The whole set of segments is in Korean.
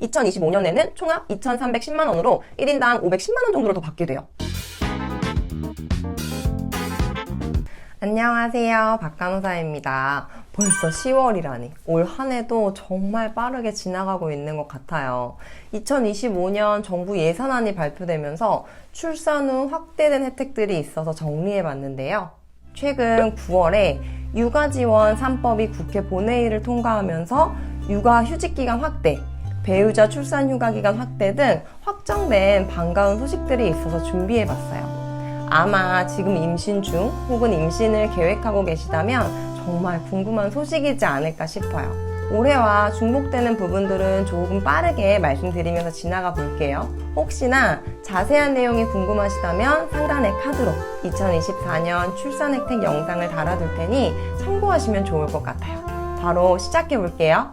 2025년에는 총합 2,310만 원으로 1인당 510만 원 정도를 더 받게 돼요. 안녕하세요. 박간호사입니다. 벌써 10월이라니 올 한 해도 정말 빠르게 지나가고 있는 것 같아요. 2025년 정부 예산안이 발표되면서 출산 후 확대된 혜택들이 있어서 정리해봤는데요. 최근 9월에 육아지원 3법이 국회 본회의를 통과하면서 육아휴직기간 확대, 배우자 출산휴가기간 확대 등 확정된 반가운 소식들이 있어서 준비해봤어요. 아마 지금 임신 중 혹은 임신을 계획하고 계시다면 정말 궁금한 소식이지 않을까 싶어요. 올해와 중복되는 부분들은 조금 빠르게 말씀드리면서 지나가 볼게요. 혹시나 자세한 내용이 궁금하시다면 상단의 카드로 2024년 출산 혜택 영상을 달아둘 테니 참고하시면 좋을 것 같아요. 바로 시작해 볼게요.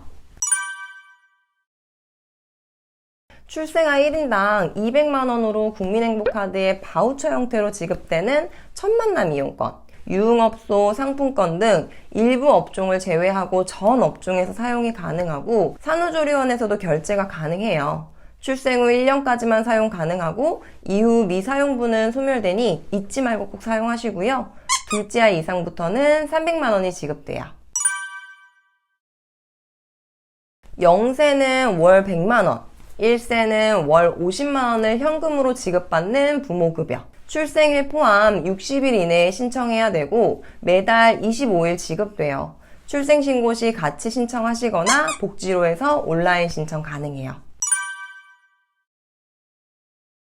출생아 1인당 200만원으로 국민행복카드의 바우처 형태로 지급되는 첫 만남 이용권, 유흥업소 상품권 등 일부 업종을 제외하고 전 업종에서 사용이 가능하고 산후조리원에서도 결제가 가능해요. 출생 후 1년까지만 사용 가능하고 이후 미사용분은 소멸되니 잊지 말고 꼭 사용하시고요. 둘째 아이 이상부터는 300만원이 지급돼요. 0세는 월 100만원, 1세는 월 50만원을 현금으로 지급받는 부모급여. 출생일 포함 60일 이내에 신청해야 되고 매달 25일 지급돼요. 출생신고 시 같이 신청하시거나 복지로에서 온라인 신청 가능해요.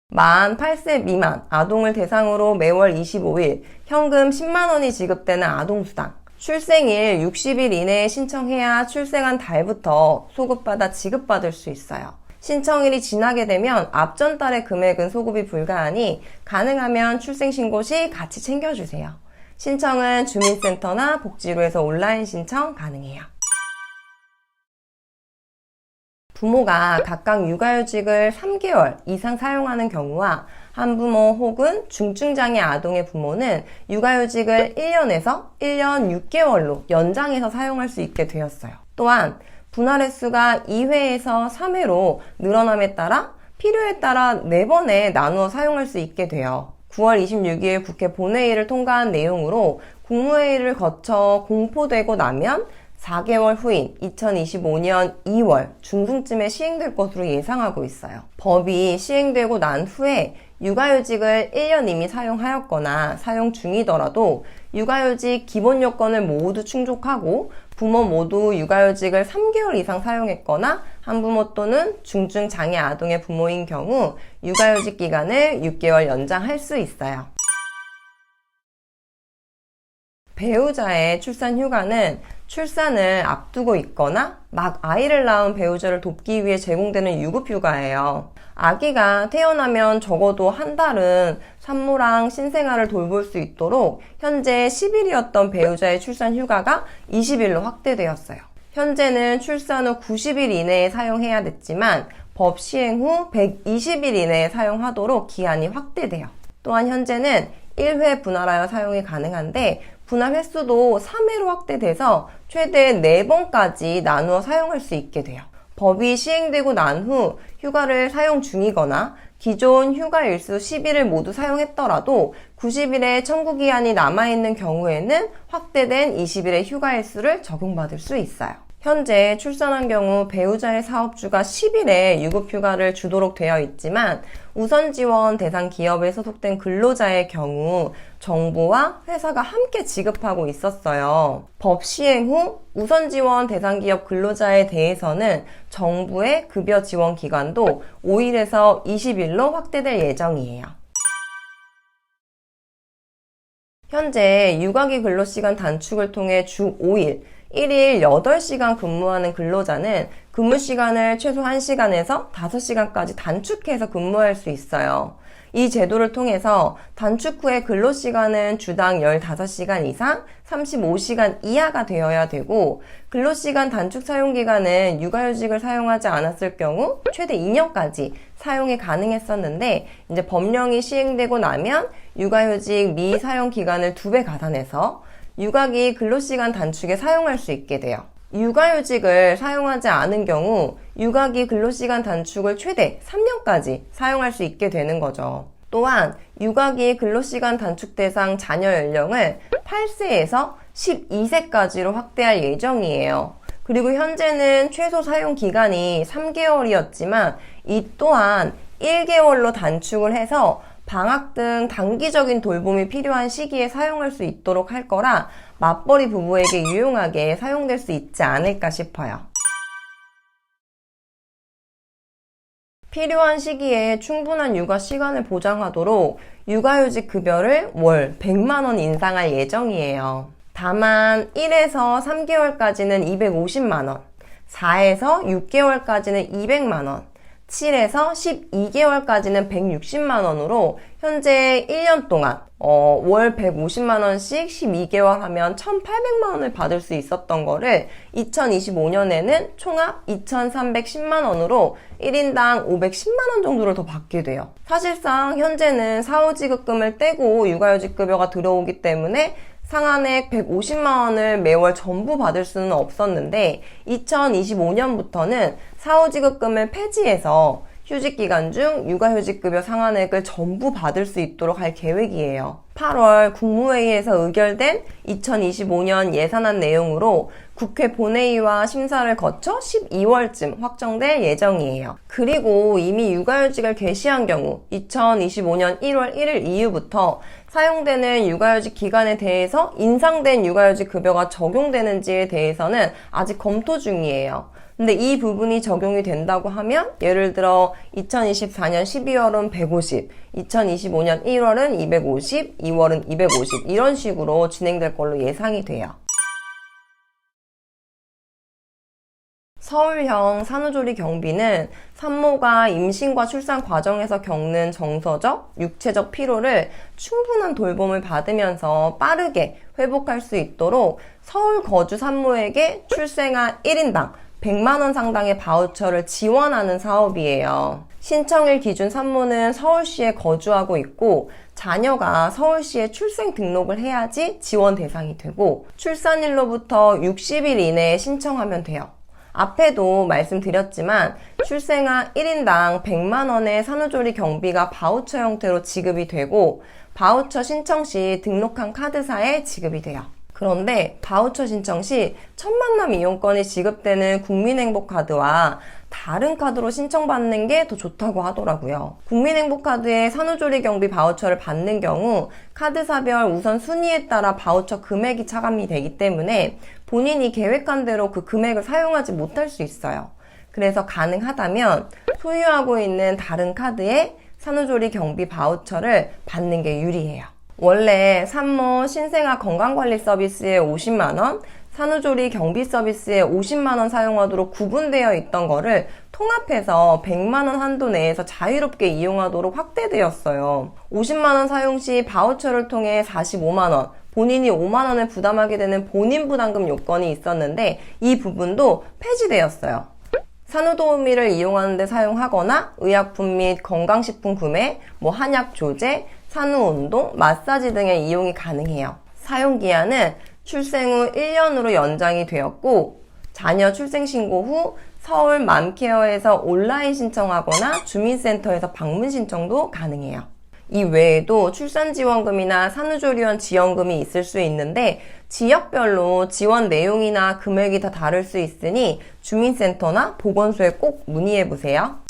만 8세 미만 아동을 대상으로 매월 25일 현금 10만원이 지급되는 아동수당. 출생일 60일 이내에 신청해야 출생한 달부터 소급받아 지급받을 수 있어요. 신청일이 지나게 되면 앞전 달의 금액은 소급이 불가하니 가능하면 출생신고 시 같이 챙겨주세요. 신청은 주민센터나 복지로에서 온라인 신청 가능해요. 부모가 각각 육아휴직을 3개월 이상 사용하는 경우와 한부모 혹은 중증장애 아동의 부모는 육아휴직을 1년에서 1년 6개월로 연장해서 사용할 수 있게 되었어요. 또한 분할 횟수가 2회에서 3회로 늘어남에 따라 필요에 따라 4번에 나누어 사용할 수 있게 돼요. 9월 26일 국회 본회의를 통과한 내용으로 국무회의를 거쳐 공포되고 나면 4개월 후인 2025년 2월 중순쯤에 시행될 것으로 예상하고 있어요. 법이 시행되고 난 후에 육아휴직을 1년 이미 사용하였거나 사용 중이더라도 육아휴직 기본 요건을 모두 충족하고 부모 모두 육아휴직을 3개월 이상 사용했거나 한부모 또는 중증 장애 아동의 부모인 경우 육아휴직 기간을 6개월 연장할 수 있어요. 배우자의 출산 휴가는 출산을 앞두고 있거나 막 아이를 낳은 배우자를 돕기 위해 제공되는 유급휴가예요. 아기가 태어나면 적어도 한 달은 산모랑 신생아를 돌볼 수 있도록 현재 10일이었던 배우자의 출산 휴가가 20일로 확대되었어요. 현재는 출산 후 90일 이내에 사용해야 됐지만 법 시행 후 120일 이내에 사용하도록 기한이 확대돼요. 또한 현재는 1회 분할하여 사용이 가능한데 분할 횟수도 3회로 확대돼서 최대 4번까지 나누어 사용할 수 있게 돼요. 법이 시행되고 난 후 휴가를 사용 중이거나 기존 휴가 일수 10일을 모두 사용했더라도 90일의 청구기한이 남아있는 경우에는 확대된 20일의 휴가 일수를 적용받을 수 있어요. 현재 출산한 경우 배우자의 사업주가 10일의 유급휴가를 주도록 되어 있지만 우선지원 대상 기업에 소속된 근로자의 경우 정부와 회사가 함께 지급하고 있었어요. 법 시행 후 우선지원 대상 기업 근로자에 대해서는 정부의 급여 지원 기간도 5일에서 20일로 확대될 예정이에요. 현재 육아기 근로시간 단축을 통해 주 5일, 1일 8시간 근무하는 근로자는 근무 시간을 최소 1시간에서 5시간까지 단축해서 근무할 수 있어요. 이 제도를 통해서 단축 후의 근로시간은 주당 15시간 이상 35시간 이하가 되어야 되고 근로시간 단축 사용기간은 육아휴직을 사용하지 않았을 경우 최대 2년까지 사용이 가능했었는데 이제 법령이 시행되고 나면 육아휴직 미사용 기간을 2배 가산해서 육아기 근로시간 단축에 사용할 수 있게 돼요. 육아휴직을 사용하지 않은 경우 육아기 근로시간 단축을 최대 3년까지 사용할 수 있게 되는 거죠. 또한 육아기 근로시간 단축 대상 자녀 연령을 8세에서 12세까지로 확대할 예정이에요. 그리고 현재는 최소 사용 기간이 3개월이었지만 이 또한 1개월로 단축을 해서 방학 등 단기적인 돌봄이 필요한 시기에 사용할 수 있도록 할 거라 맞벌이 부부에게 유용하게 사용될 수 있지 않을까 싶어요. 필요한 시기에 충분한 육아 시간을 보장하도록 육아휴직 급여를 월 100만 원 인상할 예정이에요. 다만 1에서 3개월까지는 250만 원, 4에서 6개월까지는 200만 원, 7에서 12개월까지는 160만 원으로 현재 1년 동안 월 150만 원씩 12개월 하면 1,800만 원을 받을 수 있었던 거를 2025년에는 총합 2,310만 원으로 1인당 510만 원 정도를 더 받게 돼요. 사실상 현재는 사후지급금을 떼고 육아휴직급여가 들어오기 때문에 상한액 150만 원을 매월 전부 받을 수는 없었는데 2025년부터는 사후지급금을 폐지해서 휴직기간 중 육아휴직급여 상한액을 전부 받을 수 있도록 할 계획이에요. 8월 국무회의에서 의결된 2025년 예산안 내용으로 국회 본회의와 심사를 거쳐 12월쯤 확정될 예정이에요. 그리고 이미 육아휴직을 개시한 경우 2025년 1월 1일 이후부터 사용되는 육아휴직 기간에 대해서 인상된 육아휴직 급여가 적용되는지에 대해서는 아직 검토 중이에요. 근데 이 부분이 적용이 된다고 하면 예를 들어 2024년 12월은 150, 2025년 1월은 250, 2월은 250 이런 식으로 진행될 걸로 예상이 돼요. 서울형 산후조리 경비는 산모가 임신과 출산 과정에서 겪는 정서적, 육체적 피로를 충분한 돌봄을 받으면서 빠르게 회복할 수 있도록 서울 거주 산모에게 출생아 1인당 100만 원 상당의 바우처를 지원하는 사업이에요. 신청일 기준 산모는 서울시에 거주하고 있고 자녀가 서울시에 출생 등록을 해야지 지원 대상이 되고 출산일로부터 60일 이내에 신청하면 돼요. 앞에도 말씀드렸지만 출생아 1인당 100만 원의 산후조리 경비가 바우처 형태로 지급이 되고 바우처 신청 시 등록한 카드사에 지급이 돼요. 그런데 바우처 신청 시 첫 만남 이용권이 지급되는 국민행복카드와 다른 카드로 신청받는 게 더 좋다고 하더라고요. 국민행복카드에 산후조리 경비 바우처를 받는 경우 카드사별 우선 순위에 따라 바우처 금액이 차감이 되기 때문에 본인이 계획한 대로 그 금액을 사용하지 못할 수 있어요. 그래서 가능하다면 소유하고 있는 다른 카드에 산후조리 경비 바우처를 받는 게 유리해요. 원래 산모 신생아 건강관리 서비스에 50만원, 산후조리 경비 서비스에 50만원 사용하도록 구분되어 있던 거를 통합해서 100만원 한도 내에서 자유롭게 이용하도록 확대되었어요. 50만원 사용 시 바우처를 통해 45만원, 본인이 5만원을 부담하게 되는 본인 부담금 요건이 있었는데 이 부분도 폐지되었어요. 산후도우미를 이용하는 데 사용하거나 의약품 및 건강식품 구매, 한약 조제, 산후운동, 마사지 등의 이용이 가능해요. 사용기한은 출생 후 1년으로 연장이 되었고 자녀 출생신고 후 서울 맘케어에서 온라인 신청하거나 주민센터에서 방문 신청도 가능해요. 이 외에도 출산지원금이나 산후조리원 지원금이 있을 수 있는데 지역별로 지원 내용이나 금액이 다 다를 수 있으니 주민센터나 보건소에 꼭 문의해보세요.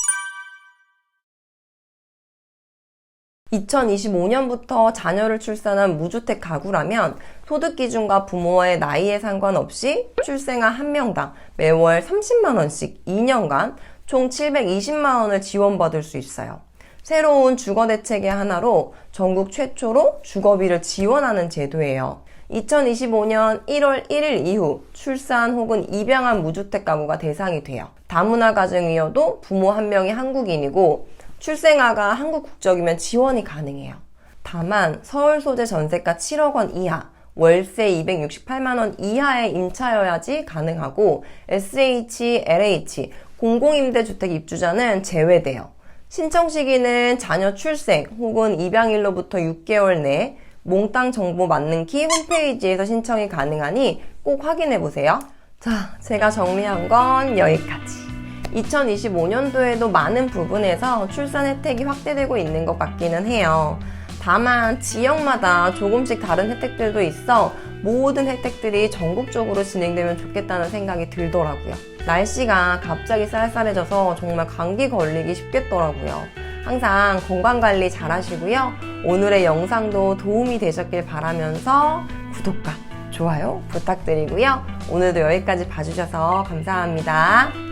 2025년부터 자녀를 출산한 무주택 가구라면 소득기준과 부모의 나이에 상관없이 출생아 1명당 매월 30만원씩 2년간 총 720만원을 지원받을 수 있어요. 새로운 주거대책의 하나로 전국 최초로 주거비를 지원하는 제도예요. 2025년 1월 1일 이후 출산 혹은 입양한 무주택 가구가 대상이 돼요. 다문화 가정이어도 부모 1명이 한국인이고 출생아가 한국 국적이면 지원이 가능해요. 다만 서울 소재 전세가 7억 원 이하, 월세 268만 원 이하의 임차여야지 가능하고 SH, LH, 공공임대주택 입주자는 제외돼요. 신청 시기는 자녀 출생 혹은 입양일로부터 6개월 내에 몽땅 정보 맞는 키 홈페이지에서 신청이 가능하니 꼭 확인해보세요. 자, 제가 정리한 건 여기까지. 2025년도에도 많은 부분에서 출산 혜택이 확대되고 있는 것 같기는 해요. 다만 지역마다 조금씩 다른 혜택들도 있어 모든 혜택들이 전국적으로 진행되면 좋겠다는 생각이 들더라고요. 날씨가 갑자기 쌀쌀해져서 정말 감기 걸리기 쉽겠더라고요. 항상 건강관리 잘 하시고요. 오늘의 영상도 도움이 되셨길 바라면서 구독과 좋아요 부탁드리고요. 오늘도 여기까지 봐주셔서 감사합니다.